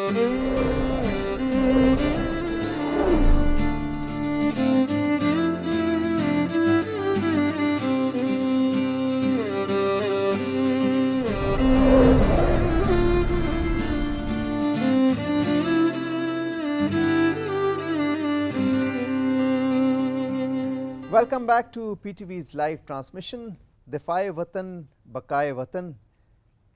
Welcome back to P T V's live transmission. دفاع وطن بقائے وطن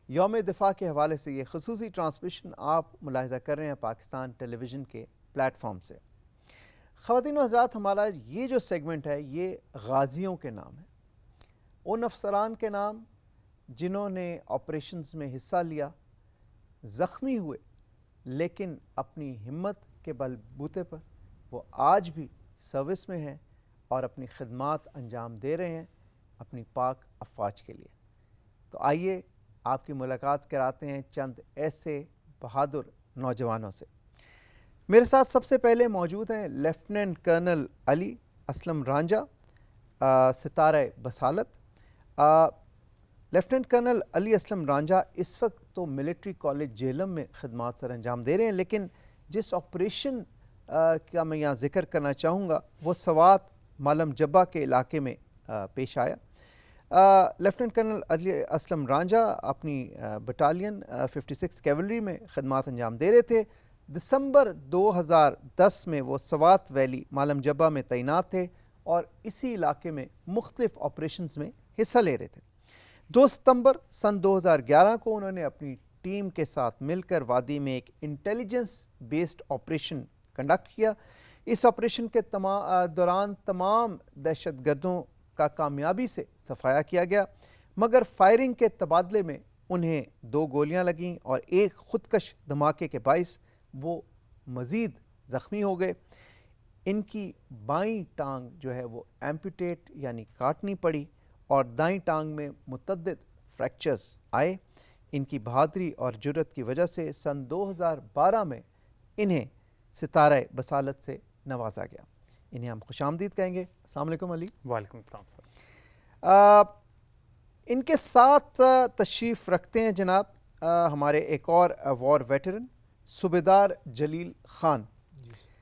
یوم دفاع کے حوالے سے یہ خصوصی ٹرانسمیشن آپ ملاحظہ کر رہے ہیں پاکستان ٹیلی ویژن کے پلیٹ فارم سے. خواتین و حضرات، ہمارا یہ جو سیگمنٹ ہے یہ غازیوں کے نام ہے، ان افسران کے نام جنہوں نے آپریشنز میں حصہ لیا، زخمی ہوئے، لیکن اپنی ہمت کے بل بوتے پر وہ آج بھی سروس میں ہیں اور اپنی خدمات انجام دے رہے ہیں اپنی پاک افواج کے لیے. تو آئیے آپ کی ملاقات کراتے ہیں چند ایسے بہادر نوجوانوں سے. میرے ساتھ سب سے پہلے موجود ہیں لیفٹیننٹ کرنل علی اسلم رانجھا، ستارہ بصالت. لیفٹیننٹ کرنل علی اسلم رانجھا اس وقت تو ملٹری کالج جہلم میں خدمات سر انجام دے رہے ہیں، لیکن جس آپریشن کا میں یہاں ذکر کرنا چاہوں گا وہ سوات مالم جبہ کے علاقے میں پیش آیا. لیفٹیننٹ کرنل علی اسلم رانجھا اپنی بٹالین 56 کیولری میں خدمات انجام دے رہے تھے. دسمبر 2010 میں وہ سوات ویلی مالم جبہ میں تعینات تھے اور اسی علاقے میں مختلف آپریشنز میں حصہ لے رہے تھے. 2 ستمبر سن 2011 کو انہوں نے اپنی ٹیم کے ساتھ مل کر وادی میں ایک انٹیلیجنس بیسڈ آپریشن کنڈکٹ کیا. اس آپریشن کے دوران تمام دہشت گردوں کا کامیابی سے صفایا کیا گیا، مگر فائرنگ کے تبادلے میں انہیں 2 گولیاں لگیں اور ایک خودکش دھماکے کے باعث وہ مزید زخمی ہو گئے. ان کی بائیں ٹانگ جو ہے وہ ایمپوٹیٹ یعنی کاٹنی پڑی اور دائیں ٹانگ میں متعدد فریکچرز آئے. ان کی بہادری اور جرأت کی وجہ سے سن 2012 میں انہیں ستارہ بصالت سے نوازا گیا. انہیں ہم خوش آمدید کہیں گے. السلام علیکم علی. وعلیکم السلام. ان کے ساتھ تشریف رکھتے ہیں جناب ہمارے ایک اور وار ویٹرن صوبیدار جلیل خان.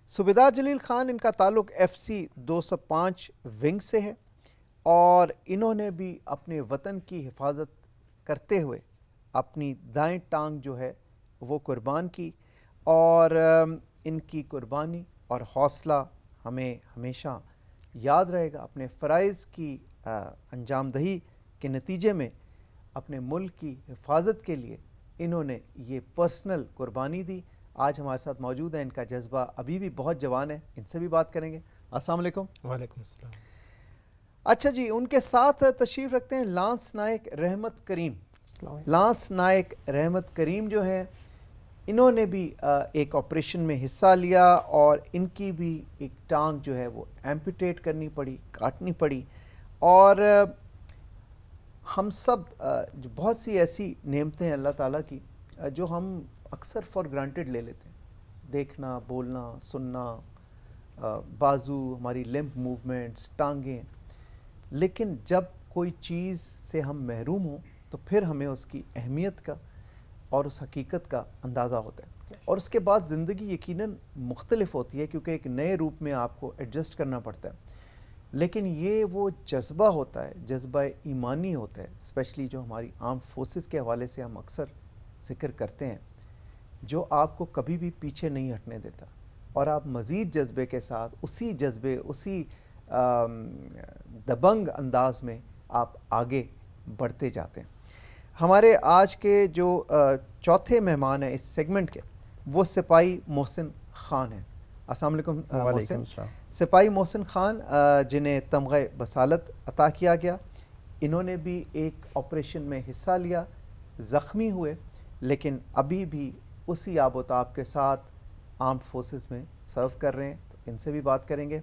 صوبیدار جلیل خان، ان کا تعلق FC 205 ونگ سے ہے اور انہوں نے بھی اپنے وطن کی حفاظت کرتے ہوئے اپنی دائیں ٹانگ جو ہے وہ قربان کی، اور ان کی قربانی اور حوصلہ ہمیں ہمیشہ یاد رہے گا. اپنے فرائض کی انجام دہی کے نتیجے میں اپنے ملک کی حفاظت کے لیے انہوں نے یہ پرسنل قربانی دی. آج ہمارے ساتھ موجود ہیں، ان کا جذبہ ابھی بھی بہت جوان ہے، ان سے بھی بات کریں گے. السلام علیکم. وعلیکم السلام. اچھا جی، ان کے ساتھ تشریف رکھتے ہیں لانس نائک رحمت کریم. لانس نائک رحمت کریم جو ہے انہوں نے بھی ایک آپریشن میں حصہ لیا اور ان کی بھی ایک ٹانگ جو ہے وہ ایمپوٹیٹ کرنی پڑی، کاٹنی پڑی. اور ہم سب بہت سی ایسی نعمتیں ہیں اللہ تعالیٰ کی جو ہم اکثر فار گرانٹیڈ لے لیتے ہیں. دیکھنا، بولنا، سننا، بازو، ہماری لمب موومنٹس، ٹانگیں. لیکن جب کوئی چیز سے ہم محروم ہوں تو پھر ہمیں اس کی اہمیت کا اور اس حقیقت کا اندازہ ہوتا ہے، اور اس کے بعد زندگی یقیناً مختلف ہوتی ہے کیونکہ ایک نئے روپ میں آپ کو ایڈجسٹ کرنا پڑتا ہے. لیکن یہ وہ جذبہ ہوتا ہے، جذبہ ایمانی ہوتا ہے، اسپیشلی جو ہماری آرمڈ فورسز کے حوالے سے ہم اکثر ذکر کرتے ہیں، جو آپ کو کبھی بھی پیچھے نہیں ہٹنے دیتا اور آپ مزید جذبے کے ساتھ اسی جذبے، اسی دبنگ انداز میں آپ آگے بڑھتے جاتے ہیں. ہمارے آج کے جو چوتھے مہمان ہیں اس سیگمنٹ کے وہ سپاہی محسن خان ہیں. السلام علیکم محسن. سپاہی محسن خان جنہیں تمغہ بصالت عطا کیا گیا، انہوں نے بھی ایک آپریشن میں حصہ لیا، زخمی ہوئے، لیکن ابھی بھی اسی آب و تاب کے ساتھ آرمڈ فورسز میں سرو کر رہے ہیں. تو ان سے بھی بات کریں گے.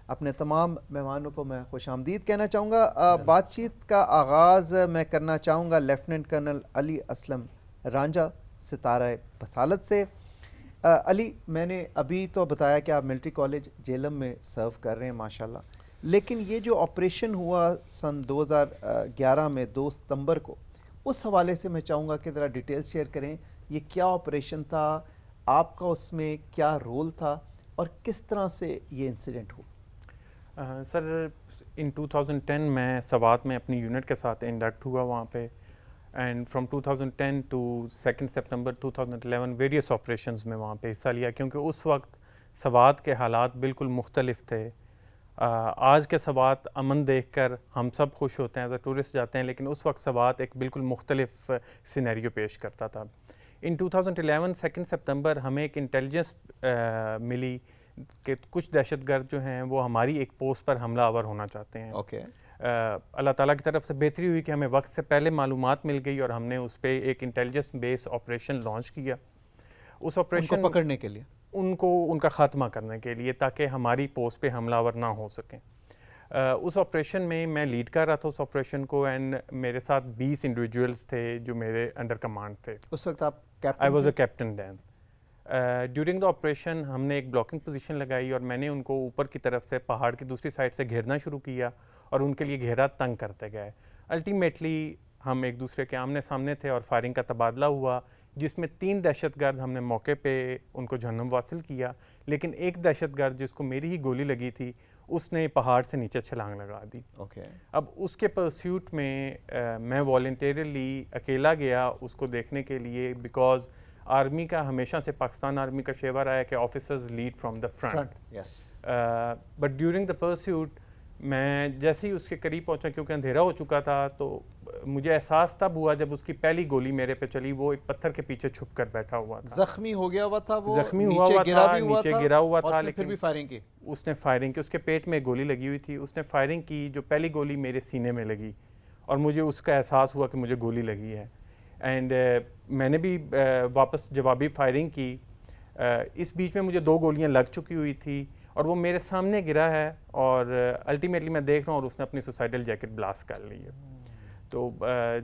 اپنے تمام مہمانوں کو میں خوش آمدید کہنا چاہوں گا. بات چیت کا آغاز میں کرنا چاہوں گا لیفٹیننٹ کرنل علی اسلم رانجھا ستارہ بصالت سے. علی، میں نے ابھی تو بتایا کہ آپ ملٹری کالج جہلم میں سرو کر رہے ہیں ماشاءاللہ، لیکن یہ جو آپریشن ہوا سن 2011 میں 2 ستمبر کو، اس حوالے سے میں چاہوں گا کہ ذرا ڈیٹیلز شیئر کریں. یہ کیا آپریشن تھا آپ کا اس میں کیا رول تھا اور کس طرح سے یہ انسیڈنٹ ہوا؟ سر ان 2010 میں سوات میں اپنی یونٹ کے ساتھ انڈکٹ ہوا وہاں پہ، and from 2010 to 2 September 2011 various operations میں وہاں پہ حصہ لیا، کیونکہ اس وقت سوات کے حالات بالکل مختلف تھے. آج کے سوات امن دیکھ کر ہم سب خوش ہوتے ہیں، ایز اے ٹورسٹ جاتے ہیں، لیکن اس وقت سوات ایک بالکل مختلف سینیریو پیش کرتا تھا. ان 2011 2 سپتمبر ہمیں ایک انٹیلیجنس ملی کہ کچھ دہشت گرد جو ہیں وہ ہماری ایک پوسٹ پر حملہ آور ہونا چاہتے ہیں. اوکے. اللہ تعالیٰ کی طرف سے بہتری ہوئی کہ ہمیں وقت سے پہلے معلومات مل گئی اور ہم نے اس پہ ایک انٹیلیجنس بیس آپریشن لانچ کیا. اس آپریشن کو پکڑنے کے لیے، ان کا خاتمہ کرنے کے لیے، تاکہ ہماری پوسٹ پہ حملہ آور نہ ہو سکیں. اس آپریشن میں میں لیڈ کر رہا تھا اس آپریشن کو، اینڈ میرے ساتھ 20 انڈیویجولس تھے جو میرے انڈر کمانڈ تھے. اس وقت آپ captain? I was a captain then. During the operation ہم نے ایک بلاکنگ پوزیشن لگائی اور میں نے ان کو اوپر کی طرف سے پہاڑ کی دوسری سائڈ سے گھیرنا شروع کیا اور ان کے لیے گھیرا تنگ کرتے گئے. الٹیمیٹلی ہم ایک دوسرے کے آمنے سامنے تھے اور فائرنگ کا تبادلہ ہوا، جس میں 3 دہشت گرد ہم نے موقع پہ ان کو جہنم واصل کیا، لیکن ایک دہشت گرد جس کو میری ہی گولی لگی تھی اس نے پہاڑ سے نیچے چھلانگ لگا دی. اوکے. اب اس کے پرسیوٹ میں میں والنٹیرلی اکیلا گیا اس کو دیکھنے کے لیے، بیکاز آرمی کا ہمیشہ سے پاکستان آرمی کا شیوا رہا ہے کہ officers lead from the front. But during the pursuit میں جیسے ہی اس کے قریب پہنچا، کیونکہ اندھیرا ہو چکا تھا، تو مجھے احساس تب ہوا جب اس کی پہلی گولی میرے پہ چلی. وہ ایک پتھر کے پیچھے چھپ کر بیٹھا ہوا تھا، زخمی ہو گیا ہوا تھا، وہ زخمی ہوا ہوا تھا، نیچے گرا ہوا تھا، لیکن پھر بھی فائرنگ کی. اس نے فائرنگ کی، اس کے پیٹ میں گولی لگی ہوئی تھی. اس نے فائرنگ کی، جو پہلی گولی میرے سینے میں لگی اور مجھے اس کا احساس ہوا کہ مجھے گولی لگی ہے. اینڈ میں نے بھی واپس جوابی فائرنگ کی. اس بیچ میں مجھے 2 گولیاں لگ چکی ہوئی تھی اور وہ میرے سامنے گرا ہے اور الٹیمیٹلی میں دیکھ رہا ہوں اور اس نے اپنی سوسائڈل جیکٹ بلاسٹ کر لی ہے. تو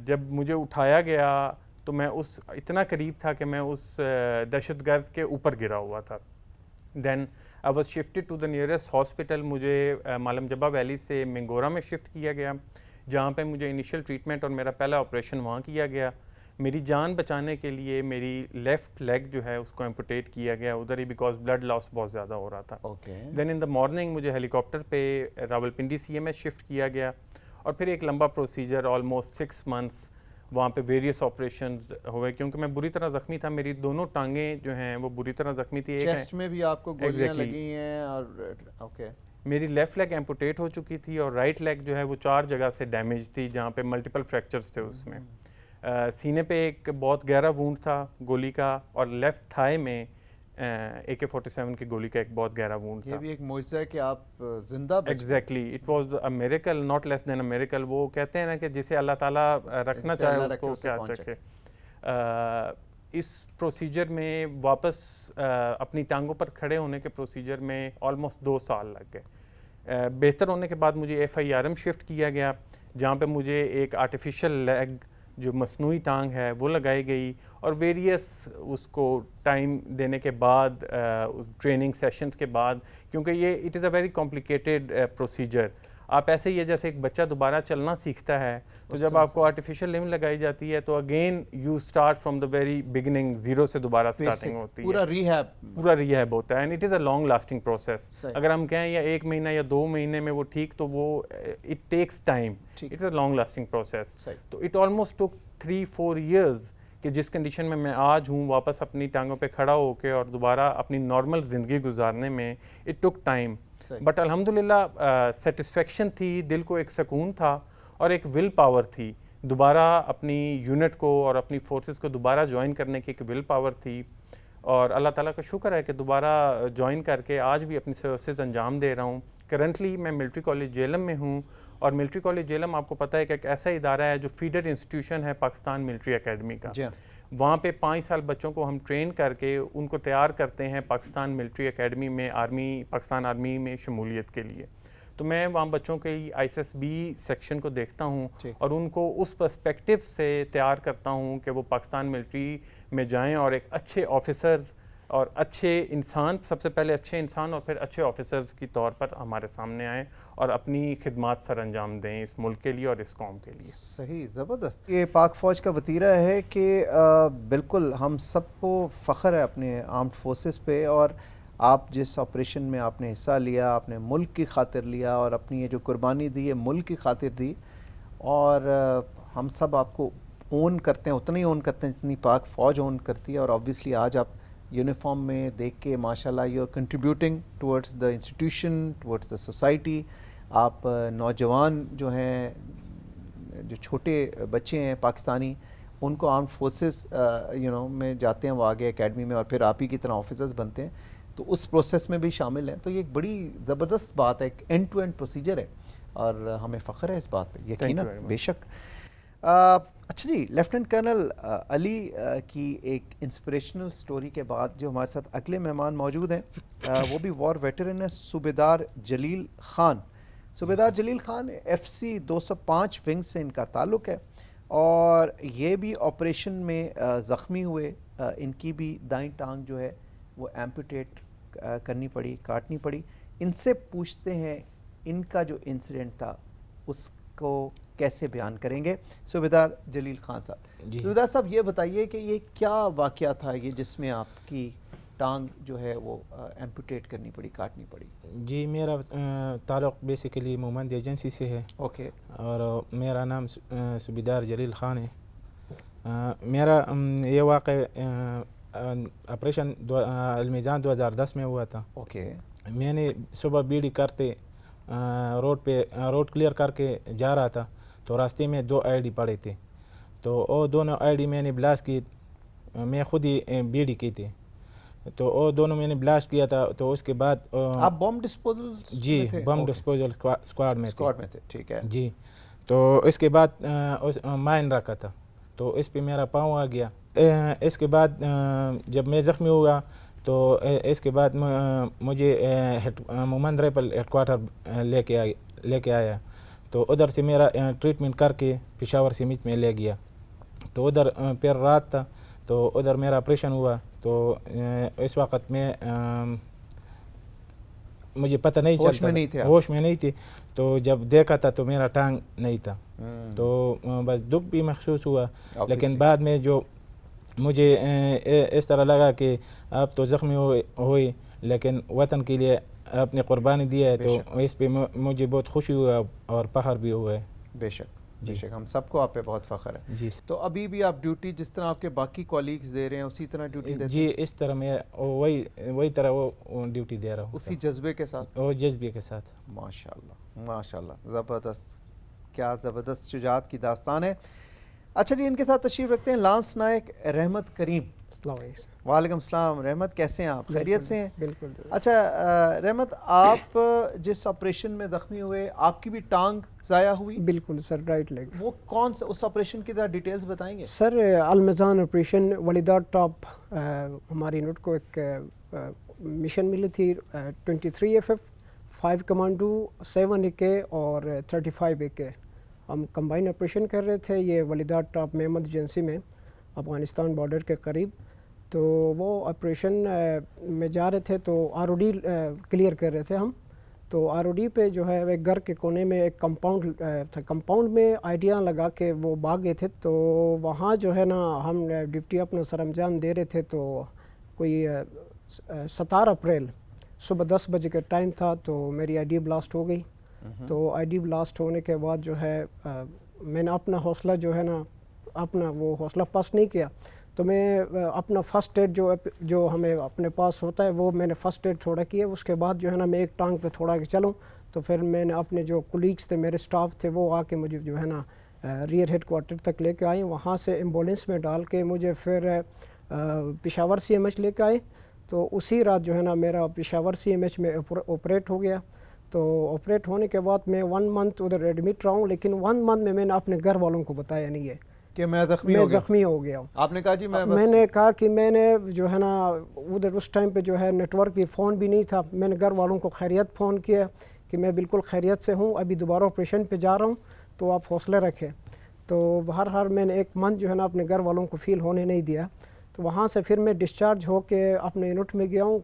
جب مجھے اٹھایا گیا تو میں اتنا قریب تھا کہ میں اس دہشت گرد کے اوپر گرا ہوا تھا. Then I was shifted to the nearest hospital. مجھے مالم جبہ ویلی سے منگورا میں شفٹ کیا گیا، جہاں پہ مجھے انیشیل ٹریٹمنٹ اور میرا پہلا آپریشن وہاں کیا گیا. میری جان بچانے کے لیے میری لیفٹ لیگ جو ہے اس کو ایمپوٹیٹ کیا گیا ادھر ہی، بیکاز بلڈ لاس بہت زیادہ ہو رہا تھا. دین ان دا مارننگ مجھے ہیلی کاپٹر پہ Rawalpindi C M S shift کیا گیا اور پھر ایک لمبا پروسیجر آلموسٹ 6 months وہاں پہ ویریس آپریشنز ہوئے، کیونکہ میں بری طرح زخمی تھا. میری دونوں ٹانگیں جو ہیں وہ بری طرح زخمی تھی. چیسٹ میں بھی آپ کو گولیاں لگی ہیں اور اوکے. میری لیفٹ لیگ ایمپوٹیٹ ہو چکی تھی اور رائٹ لیگ جو ہے وہ 4 جگہ سے ڈیمیج تھی، جہاں پہ ملٹیپل فریکچرز تھے. اس میں سینے پہ ایک بہت گہرا وونڈ تھا گولی کا، اور لیفٹ تھائی میں AK-47 کی گولی کا ایک بہت گہرا وونڈ تھا. یہ بھی ایک معجزہ ہے کہ آپ زندہ بچ. Exactly, it was a miracle, not less than a miracle. وہ کہتے ہیں نا کہ جسے اللہ تعالیٰ رکھنا چاہے اس کو کیا چکے. اس پروسیجر میں واپس اپنی ٹانگوں پر کھڑے ہونے کے پروسیجر میں آلموسٹ 2 سال لگ گئے. بہتر ہونے کے بعد مجھے FIRM شفٹ کیا گیا، جہاں پہ مجھے ایک آرٹیفیشل لیگ جو مصنوعی ٹانگ ہے وہ لگائی گئی، اور ویریس اس کو ٹائم دینے کے بعد، ٹریننگ سیشنز کے بعد، کیونکہ یہ it is a very complicated procedure. آپ ایسے ہی ہے جیسے ایک بچہ دوبارہ چلنا سیکھتا ہے، تو جب آپ کو آرٹیفیشیل لمب لگائی جاتی ہے تو again you start from the very beginning, zero سے دوبارہ اسٹارٹنگ ہوتی ہے. پورا ریہیب ہوتا ہے، and it is a long lasting process. اگر ہم کہیں یا 1 مہینہ یا 2 مہینے میں وہ ٹھیک، تو وہ it takes time, it is a long lasting process. تو اٹ آلموسٹ ٹک 3-4 years کہ جس کنڈیشن میں میں آج ہوں، واپس اپنی ٹانگوں پہ کھڑا ہو کے اور دوبارہ اپنی نارمل زندگی گزارنے میں اٹ ٹک ٹائم. بٹ الحمدللہ سیٹسفیکشن تھی، دل کو ایک سکون تھا اور ایک ول پاور تھی. دوبارہ اپنی یونٹ کو اور اپنی فورسز کو دوبارہ جوائن کرنے کی ایک ول پاور تھی، اور اللہ تعالیٰ کا شکر ہے کہ دوبارہ جوائن کر کے آج بھی اپنی سروسز انجام دے رہا ہوں. کرنٹلی میں ملٹری کالج جیلم میں ہوں، اور ملٹری کالج جیلم آپ کو پتہ ہے کہ ایک ایسا ادارہ ہے جو فیڈر انسٹیٹیوشن ہے پاکستان ملٹری اکیڈمی کا. وہاں پہ 5 سال بچوں کو ہم ٹرین کر کے ان کو تیار کرتے ہیں پاکستان ملٹری اکیڈمی میں پاکستان آرمی میں شمولیت کے لیے. تو میں وہاں بچوں کے ISSB سیکشن کو دیکھتا ہوں اور ان کو اس پرسپیکٹو سے تیار کرتا ہوں کہ وہ پاکستان ملٹری میں جائیں اور ایک اچھے آفیسرز اور اچھے انسان، سب سے پہلے اچھے انسان اور پھر اچھے آفیسرز کی طور پر ہمارے سامنے آئیں اور اپنی خدمات سر انجام دیں اس ملک کے لیے اور اس قوم کے لیے. صحیح، زبردست. یہ پاک فوج کا وتیرہ ہے کہ بالکل ہم سب کو فخر ہے اپنے آرمڈ فورسز پہ، اور آپ جس آپریشن میں آپ نے حصہ لیا، آپ نے ملک کی خاطر لیا اور اپنی یہ جو قربانی دی ہے ملک کی خاطر دی، اور ہم سب آپ کو اون کرتے ہیں، اتنا ہی اون کرتے ہیں جتنی پاک فوج اون کرتی ہے. اور آبویسلی آج آپ یونیفارم میں دیکھ کے ماشاءاللہ you are contributing towards the institution, towards the society. آپ نوجوان جو ہیں، جو چھوٹے بچے ہیں پاکستانی، ان کو آرمڈ فورسز میں جاتے ہیں، وہ آگے اکیڈمی میں، اور پھر آپ ہی کی طرح آفیسرز بنتے ہیں، تو اس پروسیس میں بھی شامل ہیں. تو یہ ایک بڑی زبردست بات ہے، ایک اینڈ ٹو اینڈ پروسیجر ہے، اور ہمیں فخر ہے اس بات پہ یقیناً. بے شک. اچھا جی، لیفٹیننٹ کرنل علی کی ایک انسپریشنل سٹوری کے بعد جو ہمارے ساتھ اگلے مہمان موجود ہیں وہ بھی وار ویٹرن ہے، صوبیدار جلیل خان. صوبیدار جلیل خان FC 205 ونگ سے ان کا تعلق ہے، اور یہ بھی آپریشن میں زخمی ہوئے. ان کی بھی دائیں ٹانگ جو ہے وہ ایمپوٹیٹ کرنی پڑی، کاٹنی پڑی. ان سے پوچھتے ہیں ان کا جو انسیڈنٹ تھا اس کو کیسے بیان کریں گے. صوبیدار جلیل خان صاحب، صوبیدار صاحب یہ بتائیے کہ یہ کیا واقعہ تھا یہ جس میں آپ کی ٹانگ جو ہے وہ ایمپوٹیٹ کرنی پڑی، کاٹنی پڑی؟ جی، میرا تعلق بیسیکلی مومند ایجنسی سے ہے. اوکے. اور میرا نام صوبیدار جلیل خان ہے. میرا یہ واقع آپریشن المیزان 2010 میں ہوا تھا. اوکے. میں نے صبح بیڑی کرتے روڈ کلیئر کر کے جا رہا تھا، تو راستے میں 2 ID پڑے تھے، تو وہ دونوں ID میں نے بلاسٹ کی. میں خود ہی بیڑی کی تھی، تو وہ دونوں میں نے بلاسٹ کیا تھا. تو اس کے بعد آپ بم ڈسپوزل؟ جی، بم ڈسپوزل اسکواڈ میں تھے. ٹھیک ہے جی. تو اس کے بعد مائن رکھا تھا، تو اس پہ میرا پاؤں آ گیا. اس کے بعد جب میں زخمی ہوا تو اس کے بعد مجھے مومند ریپل ہیڈ کوارٹر لے کے آیا. تو ادھر سے میرا ٹریٹمنٹ کر کے پشاور سمت میں لے گیا. تو ادھر پھر رات تھا، تو ادھر میرا آپریشن ہوا. تو اس وقت میں مجھے پتہ نہیں چلتا، ہوش میں نہیں تھی. تو جب دیکھا تھا تو میرا ٹانگ نہیں تھا، تو بس دکھ بھی محسوس ہوا. لیکن بعد میں جو مجھے اس طرح لگا کہ آپ تو زخمی ہوئے لیکن وطن کے لیے آپ نے قربانی دی ہے، تو اس پہ مجھے بہت خوشی ہوا اور فخر بھی ہوا ہے. بے شک، بے شک، ہم سب کو آپ پہ بہت فخر ہے. جی. تو ابھی بھی آپ ڈیوٹی جس طرح آپ کے باقی کولیگز دے رہے ہیں اسی طرح ڈیوٹی دیتے ہیں؟ جی، اس طرح میں وہی طرح وہ ڈیوٹی دے رہا ہوں، اسی جذبے کے ساتھ؟ وہ جذبے کے ساتھ. ماشاءاللہ، ماشاءاللہ، زبردست. کیا زبردست شجاعت کی داستان ہے. اچھا جی، ان کے ساتھ تشریف رکھتے ہیں لانس نائک رحمت کریم. وعلیکم السلام. رحمت، کیسے ہیں آپ؟ خیریت سے ہیں؟ بالکل. اچھا رحمت، آپ جس آپریشن میں زخمی ہوئے آپ کی بھی ٹانگ ضائع ہوئی؟ بالکل سر، رائٹ لیگ. وہ کون سا اس آپریشن کی ذرا ڈیٹیلز بتائیں گے؟ سر المیزان آپریشن ولیدار ٹاپ، ہماری یونٹ کو ایک مشن ملی تھی 23 FF 5 کمانڈو 7 AK اور 35 AK. ہم کمبائن آپریشن کر رہے تھے یہ ولیدار ٹاپ میں ایمرجنسی میں افغانستان بارڈر کے قریب. تو وہ آپریشن میں جا رہے تھے تو ROD کلیئر کر رہے تھے ہم. تو ROD پہ جو ہے ایک گھر کے کونے میں ایک کمپاؤنڈ تھا، کمپاؤنڈ میں آئیڈیا لگا کے وہ بھاگ گئے تھے. تو وہاں جو ہے نا ہم ڈیوٹی اپنا سر انجام دے رہے تھے. تو کوئی 17 اپریل صبح 10 بجے کا ٹائم تھا، تو میری ID بلاسٹ ہو گئی. تو ID بلاسٹ ہونے کے بعد جو ہے میں نے اپنا حوصلہ جو ہے نا اپنا وہ حوصلہ پست نہیں کیا. تو میں اپنا فرسٹ ایڈ جو ہمیں اپنے پاس ہوتا ہے وہ میں نے فرسٹ ایڈ تھوڑا کیا. اس کے بعد جو ہے نا میں ایک ٹانگ پہ تھوڑا کہ چلوں. تو پھر میں نے اپنے جو کولیگس تھے، میرے سٹاف تھے، وہ آ کے مجھے جو ہے نا ریئر ہیڈ کوارٹر تک لے کے آئے. وہاں سے ایمبولینس میں ڈال کے مجھے پھر پشاور CMH لے کے آئے. تو اسی رات جو ہے نا میرا پشاور CMH میں آپریٹ ہو گیا. تو آپریٹ ہونے کے بعد میں 1 منتھ ادھر ایڈمٹ رہا ہوں، لیکن 1 منتھ میں نے اپنے گھر والوں کو بتایا نہیں ہے کہ میں زخمی ہو گیا. آپ نے کہا جی میں نے کہا کہ میں نے جو ہے نا ادھر اس ٹائم پہ جو ہے نیٹ ورک بھی، فون بھی نہیں تھا. میں نے گھر والوں کو خیریت فون کیا کہ میں بالکل خیریت سے ہوں، ابھی دوبارہ آپریشن پہ جا رہا ہوں، تو آپ حوصلہ رکھیں. تو بہرحال میں نے 1 منتھ جو ہے نا اپنے گھر والوں کو فیل ہونے نہیں دیا. تو تو وہاں سے پھر میں ڈسچارج ہو کے اپنے یونٹ میں گیا ہوں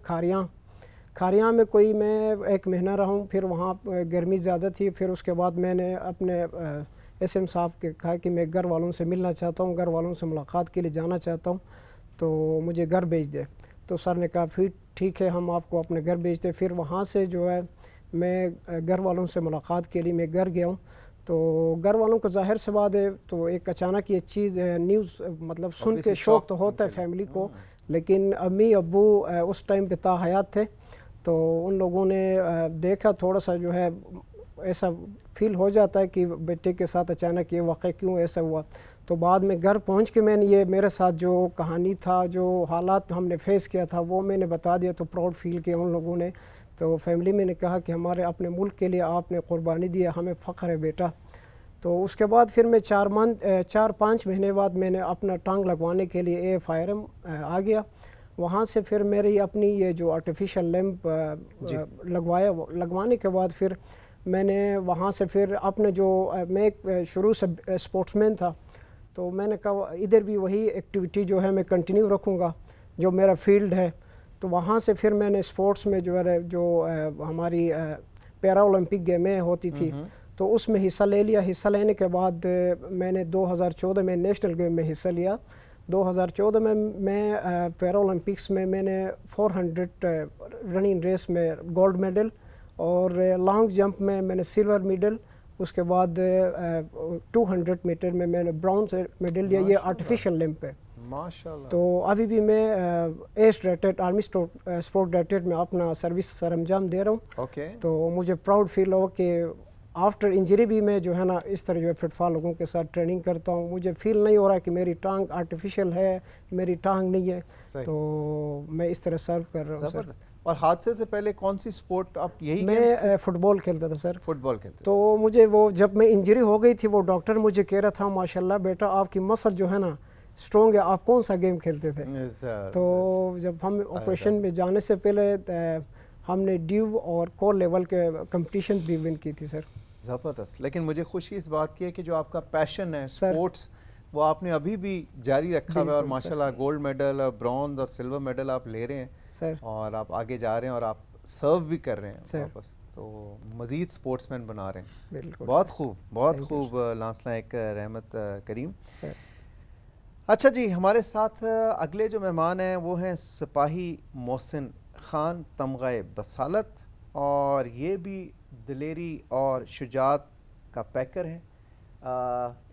کھاریاں میں کوئی میں 1 مہینہ رہا ہوں. پھر وہاں گرمی زیادہ تھی. پھر اس کے بعد میں نے اپنے ایس ایم صاحب کے کہا کہ میں گھر والوں سے ملنا چاہتا ہوں, گھر والوں سے ملاقات کے لیے جانا چاہتا ہوں, تو مجھے گھر بھیج دے. تو سر نے کہا پھر ٹھیک ہے ہم آپ کو اپنے گھر بھیجتے. پھر وہاں سے جو ہے میں گھر والوں سے ملاقات کے لیے میں گھر گیا ہوں. تو گھر والوں کو ظاہر سی بات ہے تو ایک اچانک یہ چیز نیوز مطلب سن کے شوق تو ہوتا ہے فیملی کو, لیکن امی ابو اس ٹائم پہ تا حیات تھے. تو ان لوگوں نے دیکھا, تھوڑا سا جو ہے ایسا فیل ہو جاتا ہے کہ بیٹے کے ساتھ اچانک یہ واقعہ کیوں ایسا ہوا. تو بعد میں گھر پہنچ کے میں نے یہ میرے ساتھ جو کہانی تھا, جو حالات ہم نے فیس کیا تھا, وہ میں نے بتا دیا. تو پراؤڈ فیل کیا ان لوگوں نے. تو فیملی میں نے کہا کہ ہمارے اپنے ملک کے لیے آپ نے قربانی دی, ہمیں فخر ہے بیٹا. تو اس کے بعد پھر میں 4-5 مہینے بعد میں نے اپنا ٹانگ لگوانے کے لیے AFIRM آ گیا. وہاں سے پھر میری اپنی یہ جو آرٹیفیشل لیمپ لگوانے کے بعد پھر میں نے وہاں سے پھر اپنے جو میں شروع سے اسپورٹس مین تھا, تو میں نے کہا ادھر بھی وہی ایکٹیویٹی جو ہے میں کنٹینیو رکھوں گا جو میرا فیلڈ ہے. تو وہاں سے پھر میں نے اسپورٹس میں جو ہماری پیرا اولمپک گیمیں ہوتی تھی تو اس میں حصہ لے لیا. حصہ لینے کے بعد میں نے 2014 میں نیشنل گیم میں حصہ لیا. 2014 میں پیرا اولمپکس میں نے 400 رننگ ریس میں گولڈ میڈل, اور لانگ جمپ میں نے سلور میڈل. اس کے بعد 200 میٹر میں نے برونز میڈل لیا. یہ آرٹیفیشل لیمپ ہے ماشاءاللہ. تو ابھی بھی میں S rated army sport rated میں اپنا سروس سر انجام دے رہا ہوں. تو مجھے پراؤڈ فیل ہو کہ آفٹر انجری بھی میں جو ہے نا اس طرح جو ہے فٹ فال لوگوں کے ساتھ ٹریننگ کرتا ہوں. مجھے فیل نہیں ہو رہا کہ میری ٹانگ آرٹیفیشل ہے, میری ٹانگ نہیں ہے. تو میں اس طرح سرو کر رہا ہوں سر. اور حادثے سے پہلے کون سی سپورٹ آپ یہی میں فٹ بال کھیلتا تھا سر. فٹ بال کھیلتے. تو مجھے وہ جب میں انجری ہو گئی تھی وہ ڈاکٹر مجھے کہہ رہا تھا ماشاءاللہ بیٹا آپ کی مسل جو ہے نا اسٹرانگ ہے, آپ کون سا گیم کھیلتے تھے. تو جب ہم آپریشن میں جانے سے پہلے ہم نے ڈیو اور کور لیول کے کمپٹیشن بھی ون کی تھی سر. زبردست. لیکن مجھے خوشی اس بات کی ہے کہ جو آپ کا پیشن ہے سپورٹس وہ آپ نے ابھی بھی جاری رکھا ہوا ہے, اور ماشاءاللہ گولڈ میڈل اور برونز اور سلور میڈل آپ لے رہے ہیں سر, اور آپ آگے جا رہے ہیں اور آپ سرو بھی کر رہے ہیں واپس, تو مزید سپورٹس مین بنا رہے ہیں. بہت خوب, بہت خوب لانسنا ایک رحمت کریم. اچھا جی, ہمارے ساتھ اگلے جو مہمان ہیں وہ ہیں سپاہی محسن خان تمغہ بصالت, اور یہ بھی دلیری اور شجاعت کا پیکر ہے.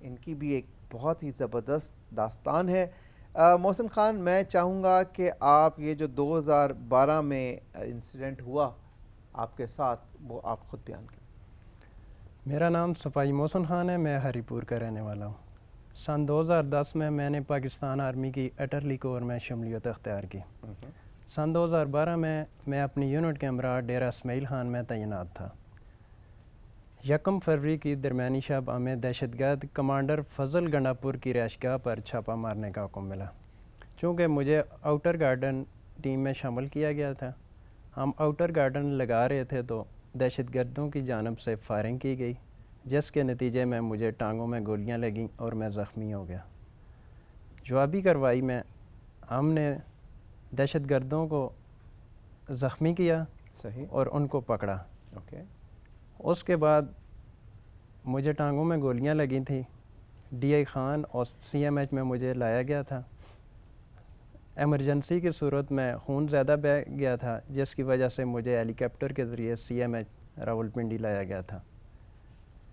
ان کی بھی ایک بہت ہی زبردست داستان ہے. محسن خان, میں چاہوں گا کہ آپ یہ جو 2012 میں انسیڈنٹ ہوا آپ کے ساتھ وہ آپ خود بیان کریں. میرا نام سپاہی محسن خان ہے, میں ہری پور کا رہنے والا ہوں. سن 2010 میں نے پاکستان آرمی کی اٹرلی کور میں شمولیت اختیار کی. سن 2012 میں اپنی یونٹ کے ہمراہ ڈیرہ اسماعیل خان میں تعینات تھا. 1 فروری کی درمیانی شب ہمیں دہشت گرد کمانڈر فضل گنڈاپور کی رہائشگاہ پر چھاپہ مارنے کا حکم ملا. چونکہ مجھے آؤٹر گارڈن ٹیم میں شامل کیا گیا تھا, ہم آؤٹر گارڈن لگا رہے تھے تو دہشت گردوں کی جانب سے فائرنگ کی گئی, جس کے نتیجے میں مجھے ٹانگوں میں گولیاں لگیں اور میں زخمی ہو گیا. جوابی کارروائی میں ہم نے دہشت گردوں کو زخمی کیا اور ان کو پکڑا. اس کے بعد مجھے ٹانگوں میں گولیاں لگی تھیں. DI خان اور CMH میں مجھے لایا گیا تھا. ایمرجنسی کی صورت میں خون زیادہ بہہ گیا تھا, جس کی وجہ سے مجھے ہیلی کاپٹر کے ذریعے CMH راولپنڈی لایا گیا تھا.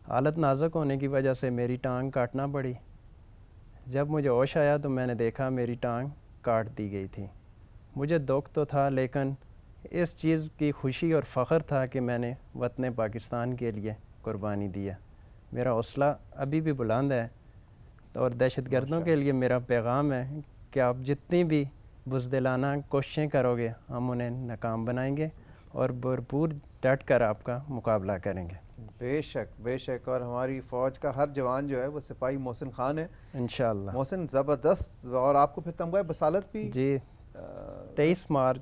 حالت نازک ہونے کی وجہ سے میری ٹانگ کاٹنا پڑی. جب مجھے ہوش آیا تو میں نے دیکھا میری ٹانگ کاٹ دی گئی تھی. مجھے دکھ تو تھا, لیکن اس چیز کی خوشی اور فخر تھا کہ میں نے وطن پاکستان کے لیے قربانی دی ہے. میرا حوصلہ ابھی بھی بلند ہے, اور دہشت گردوں کے لیے میرا پیغام ہے کہ آپ جتنی بھی بزدلانہ کوششیں کرو گے ہم انہیں ناکام بنائیں گے اور بھرپور ڈٹ کر آپ کا مقابلہ کریں گے. بے شک, بے شک. اور ہماری فوج کا ہر جوان جو ہے وہ سپاہی محسن خان ہے انشاءاللہ. محسن زبردست. اور آپ کو پھر تمغہ بصالت بھی جی 23 مارچ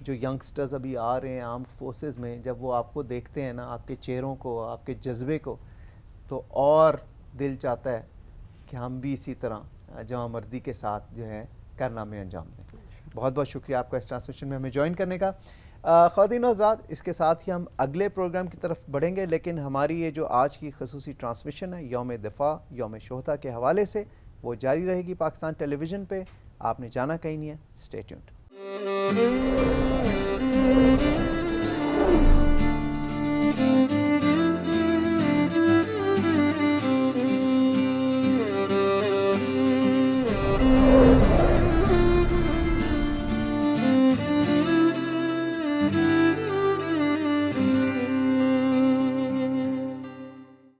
جو ینگسٹرز ابھی آ رہے ہیں آرم فورسز میں، جب وہ آپ کو دیکھتے ہیں نا، آپ کے چہروں کو، آپ کے جذبے کو، تو اور دل چاہتا ہے کہ ہم بھی اسی طرح جوان مردی کے ساتھ جو ہے کارنامے انجام دیں. بہت بہت شکریہ آپ کا اس ٹرانسمیشن میں ہمیں جوائن کرنے کا. خواتین و حضرات، اس کے ساتھ ہی ہم اگلے پروگرام کی طرف بڑھیں گے، لیکن ہماری یہ جو آج کی خصوصی ٹرانسمیشن ہے یوم دفاع، یوم شہداء کے حوالے سے، وہ جاری رہے گی پاکستان ٹیلی ویژن پہ. آپ نے جانا کہیں نہیں ہے. Stay tuned.